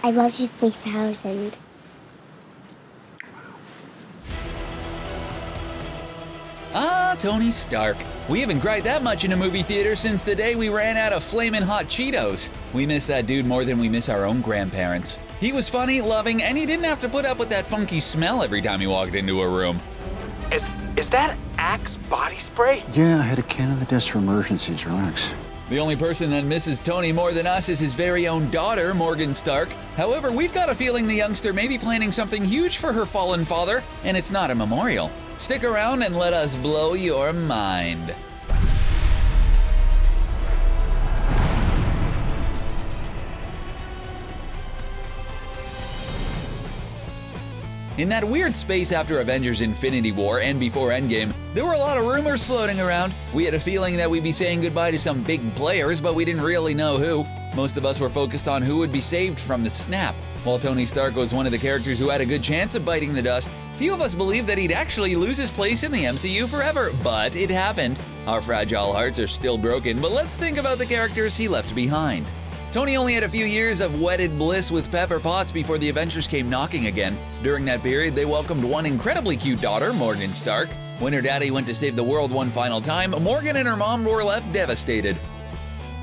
I love you 3000. Ah, Tony Stark. We haven't cried that much in a movie theater since the day we ran out of flamin' hot Cheetos. We miss that dude more than we miss our own grandparents. He was funny, loving, and he didn't have to put up with that funky smell every time he walked into a room. Is that Axe body spray? Yeah, I had a can on the desk for emergencies. Relax. The only person that misses Tony more than us is his very own daughter, Morgan Stark. However, we've got a feeling the youngster may be planning something huge for her fallen father, and it's not a memorial. Stick around and let us blow your mind. In that weird space after Avengers Infinity War and before Endgame, there were a lot of rumors floating around. We had a feeling that we'd be saying goodbye to some big players, but we didn't really know who. Most of us were focused on who would be saved from the snap. While Tony Stark was one of the characters who had a good chance of biting the dust, few of us believed that he'd actually lose his place in the MCU forever, but it happened. Our fragile hearts are still broken, but let's think about the characters he left behind. Tony only had a few years of wedded bliss with Pepper Potts before the Avengers came knocking again. During that period, they welcomed one incredibly cute daughter, Morgan Stark. When her daddy went to save the world one final time, Morgan and her mom were left devastated.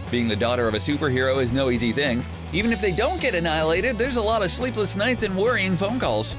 Being the daughter of a superhero is no easy thing. Even if they don't get annihilated, there's a lot of sleepless nights and worrying phone calls.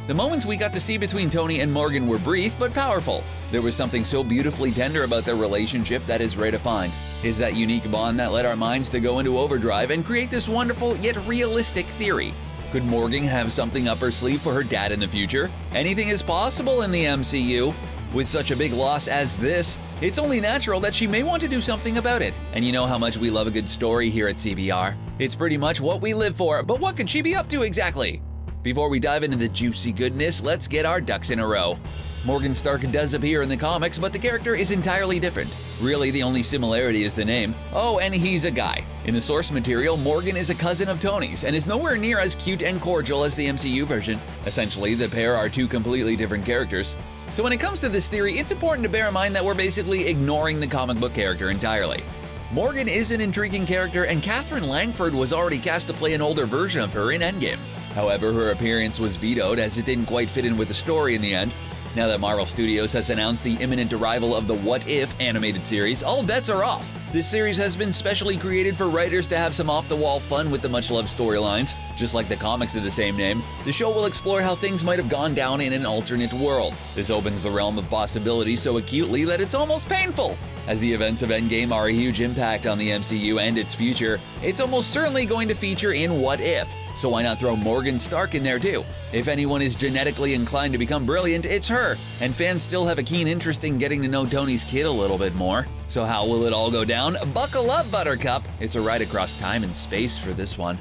The moments we got to see between Tony and Morgan were brief but powerful. There was something so beautifully tender about their relationship that is rare to find. Is that unique bond that led our minds to go into overdrive and create this wonderful yet realistic theory. Could Morgan have something up her sleeve for her dad in the future? Anything is possible in the MCU. With such a big loss as this, it's only natural that she may want to do something about it. And you know how much we love a good story here at CBR. It's pretty much what we live for, but what could she be up to exactly? Before we dive into the juicy goodness, let's get our ducks in a row. Morgan Stark does appear in the comics, but the character is entirely different. Really, the only similarity is the name. Oh, and he's a guy. In the source material, Morgan is a cousin of Tony's and is nowhere near as cute and cordial as the MCU version. Essentially, the pair are two completely different characters. So when it comes to this theory, it's important to bear in mind that we're basically ignoring the comic book character entirely. Morgan is an intriguing character, and Catherine Langford was already cast to play an older version of her in Endgame. However, her appearance was vetoed as it didn't quite fit in with the story in the end. Now that Marvel Studios has announced the imminent arrival of the What If animated series, all bets are off. This series has been specially created for writers to have some off-the-wall fun with the much-loved storylines. Just like the comics of the same name, the show will explore how things might have gone down in an alternate world. This opens the realm of possibility so acutely that it's almost painful. As the events of Endgame are a huge impact on the MCU and its future, it's almost certainly going to feature in What If. So why not throw Morgan Stark in there too? If anyone is genetically inclined to become brilliant, it's her. And fans still have a keen interest in getting to know Tony's kid a little bit more. So how will it all go down? Buckle up, Buttercup. It's a ride across time and space for this one.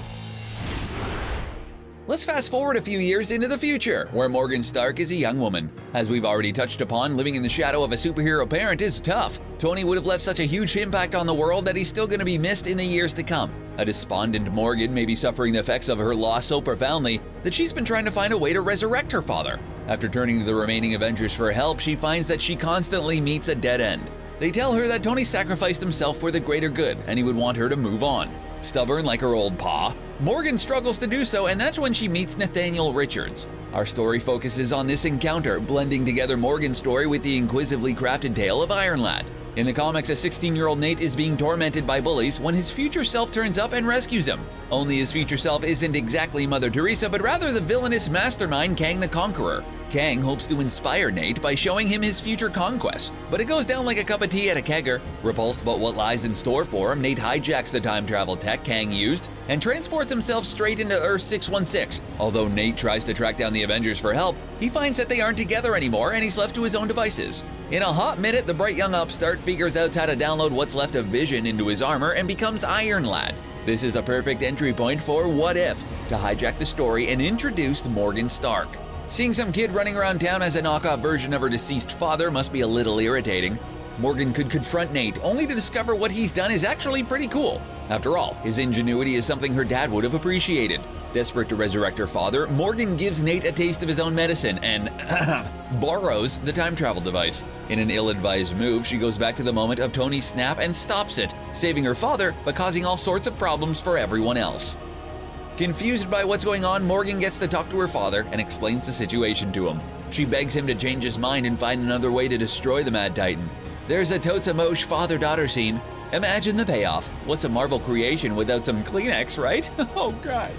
Let's fast forward a few years into the future, where Morgan Stark is a young woman. As we've already touched upon, living in the shadow of a superhero parent is tough. Tony would have left such a huge impact on the world that he's still going to be missed in the years to come. A despondent Morgan may be suffering the effects of her loss so profoundly that she's been trying to find a way to resurrect her father. After turning to the remaining Avengers for help, she finds that she constantly meets a dead end. They tell her that Tony sacrificed himself for the greater good and he would want her to move on. Stubborn like her old pa, Morgan struggles to do so, and that's when she meets Nathaniel Richards. Our story focuses on this encounter, blending together Morgan's story with the inquisitively crafted tale of Iron Lad. In the comics, a 16-year-old Nate is being tormented by bullies when his future self turns up and rescues him. Only his future self isn't exactly Mother Teresa, but rather the villainous mastermind Kang the Conqueror. Kang hopes to inspire Nate by showing him his future conquests, but it goes down like a cup of tea at a kegger. Repulsed by what lies in store for him, Nate hijacks the time travel tech Kang used and transports himself straight into Earth 616. Although Nate tries to track down the Avengers for help, he finds that they aren't together anymore and he's left to his own devices. In a hot minute, the bright young upstart figures out how to download what's left of Vision into his armor and becomes Iron Lad. This is a perfect entry point for What If, to hijack the story and introduce Morgan Stark. Seeing some kid running around town as a knockoff version of her deceased father must be a little irritating. Morgan could confront Nate, only to discover what he's done is actually pretty cool. After all, his ingenuity is something her dad would have appreciated. Desperate to resurrect her father, Morgan gives Nate a taste of his own medicine and borrows the time travel device. In an ill-advised move, she goes back to the moment of Tony's snap and stops it, saving her father but causing all sorts of problems for everyone else. Confused by what's going on, Morgan gets to talk to her father and explains the situation to him. She begs him to change his mind and find another way to destroy the Mad Titan. There's a totes emosh father-daughter scene. Imagine the payoff. What's a Marvel creation without some Kleenex, right? Oh, God.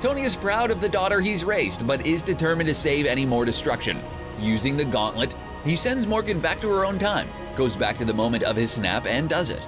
Tony is proud of the daughter he's raised, but is determined to save any more destruction. Using the gauntlet, he sends Morgan back to her own time, goes back to the moment of his snap, and does it.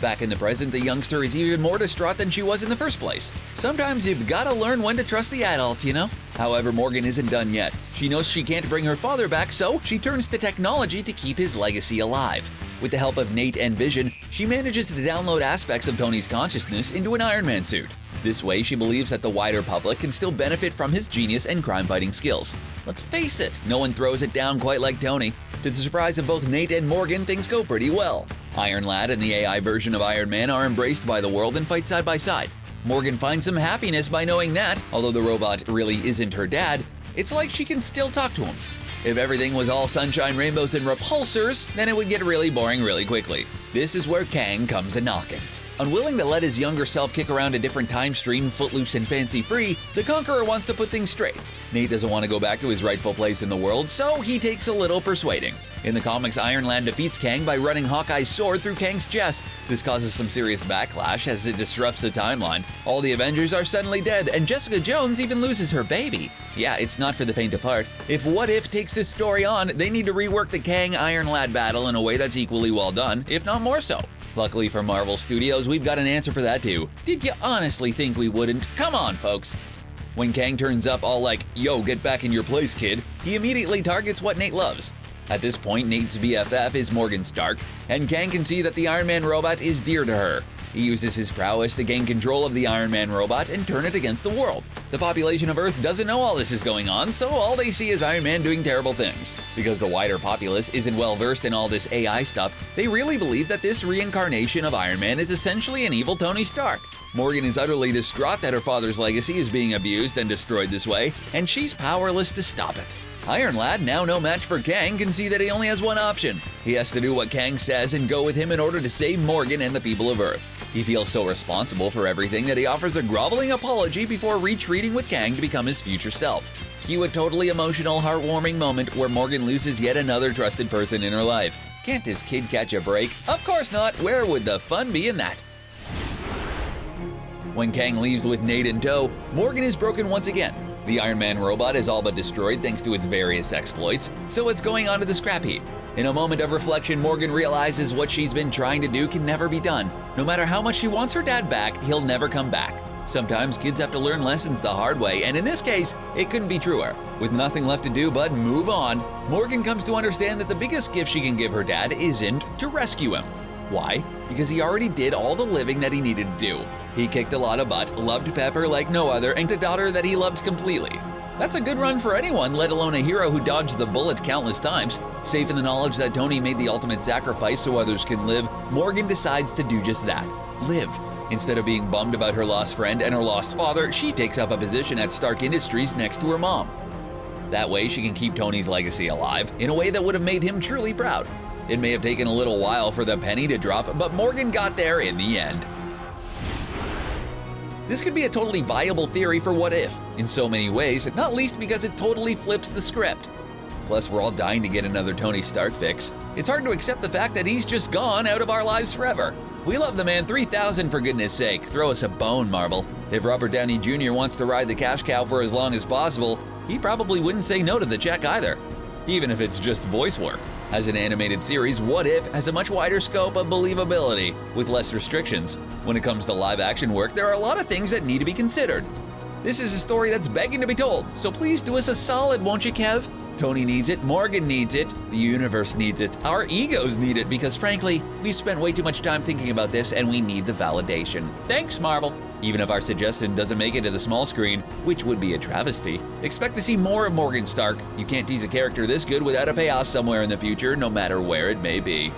Back in the present, the youngster is even more distraught than she was in the first place. Sometimes you've gotta learn when to trust the adults, you know? However, Morgan isn't done yet. She knows she can't bring her father back, so she turns to technology to keep his legacy alive. With the help of Nate and Vision, she manages to download aspects of Tony's consciousness into an Iron Man suit. This way, she believes that the wider public can still benefit from his genius and crime-fighting skills. Let's face it, no one throws it down quite like Tony. To the surprise of both Nate and Morgan, things go pretty well. Iron Lad and the AI version of Iron Man are embraced by the world and fight side by side. Morgan finds some happiness by knowing that, although the robot really isn't her dad, it's like she can still talk to him. If everything was all sunshine, rainbows, and repulsors, then it would get really boring really quickly. This is where Kang comes a-knocking. Unwilling to let his younger self kick around a different time stream, footloose and fancy-free, the Conqueror wants to put things straight. Nate doesn't want to go back to his rightful place in the world, so he takes a little persuading. In the comics, Iron Lad defeats Kang by running Hawkeye's sword through Kang's chest. This causes some serious backlash as it disrupts the timeline. All the Avengers are suddenly dead, and Jessica Jones even loses her baby. Yeah, it's not for the faint of heart. If What If takes this story on, they need to rework the Kang-Iron Lad battle in a way that's equally well done, if not more so. Luckily for Marvel Studios, we've got an answer for that too. Did you honestly think we wouldn't? Come on, folks. When Kang turns up all like, "Yo, get back in your place, kid," he immediately targets what Nate loves. At this point, Nate's BFF is Morgan Stark, and Kang can see that the Iron Man robot is dear to her. He uses his prowess to gain control of the Iron Man robot and turn it against the world. The population of Earth doesn't know all this is going on, so all they see is Iron Man doing terrible things. Because the wider populace isn't well versed in all this AI stuff, they really believe that this reincarnation of Iron Man is essentially an evil Tony Stark. Morgan is utterly distraught that her father's legacy is being abused and destroyed this way, and she's powerless to stop it. Iron Lad, now no match for Kang, can see that he only has one option. He has to do what Kang says and go with him in order to save Morgan and the people of Earth. He feels so responsible for everything that he offers a groveling apology before retreating with Kang to become his future self. Cue a totally emotional, heartwarming moment where Morgan loses yet another trusted person in her life. Can't this kid catch a break? Of course not. Where would the fun be in that? When Kang leaves with Nate in tow, Morgan is broken once again. The Iron Man robot is all but destroyed thanks to its various exploits, so it's going onto the scrap heap. In a moment of reflection, Morgan realizes what she's been trying to do can never be done. No matter how much she wants her dad back, he'll never come back. Sometimes kids have to learn lessons the hard way, and in this case, it couldn't be truer. With nothing left to do but move on, Morgan comes to understand that the biggest gift she can give her dad isn't to rescue him. Why? Because he already did all the living that he needed to do. He kicked a lot of butt, loved Pepper like no other, and a daughter that he loved completely. That's a good run for anyone, let alone a hero who dodged the bullet countless times. Safe in the knowledge that Tony made the ultimate sacrifice so others can live, Morgan decides to do just that. Live. Instead of being bummed about her lost friend and her lost father, she takes up a position at Stark Industries next to her mom. That way she can keep Tony's legacy alive in a way that would have made him truly proud. It may have taken a little while for the penny to drop, but Morgan got there in the end. This could be a totally viable theory for What If, in so many ways, not least because it totally flips the script. Plus, we're all dying to get another Tony Stark fix. It's hard to accept the fact that he's just gone out of our lives forever. We love the man 3000 for goodness sake, throw us a bone, Marvel. If Robert Downey Jr. wants to ride the cash cow for as long as possible, he probably wouldn't say no to the check either. Even if it's just voice work. As an animated series, What If has a much wider scope of believability, with less restrictions. When it comes to live-action work, there are a lot of things that need to be considered. This is a story that's begging to be told, so please do us a solid, won't you, Kev? Tony needs it, Morgan needs it, the universe needs it, our egos need it, because frankly, we've spent way too much time thinking about this and we need the validation. Thanks, Marvel! Even if our suggestion doesn't make it to the small screen, which would be a travesty, expect to see more of Morgan Stark. You can't tease a character this good without a payoff somewhere in the future, no matter where it may be.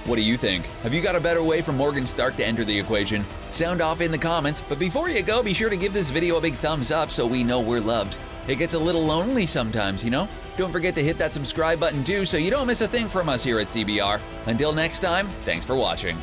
What do you think? Have you got a better way for Morgan Stark to enter the equation? Sound off in the comments, but before you go, be sure to give this video a big thumbs up so we know we're loved. It gets a little lonely sometimes, you know? Don't forget to hit that subscribe button too so you don't miss a thing from us here at CBR. Until next time, thanks for watching.